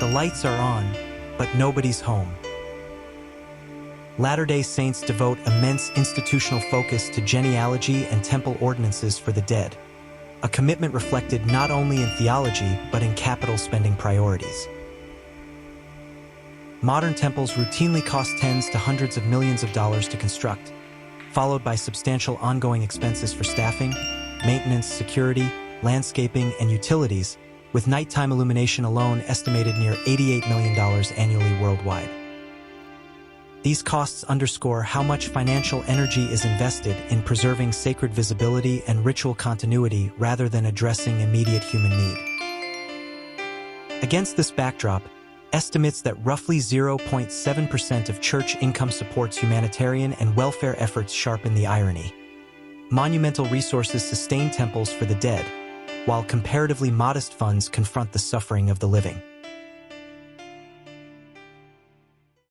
The lights are on, but nobody's home. Latter-day Saints devote immense institutional focus to genealogy and temple ordinances for the dead, a commitment reflected not only in theology but in capital spending priorities. Modern temples routinely cost tens to hundreds of millions of dollars to construct, followed by substantial ongoing expenses for staffing, maintenance, security, landscaping, and utilities, with nighttime illumination alone estimated near $88 million annually worldwide. These costs underscore how much financial energy is invested in preserving sacred visibility and ritual continuity rather than addressing immediate human need. Against this backdrop, estimates that roughly 0.7% of church income supports humanitarian and welfare efforts sharpen the irony. Monumental resources sustain temples for the dead, while comparatively modest funds confront the suffering of the living.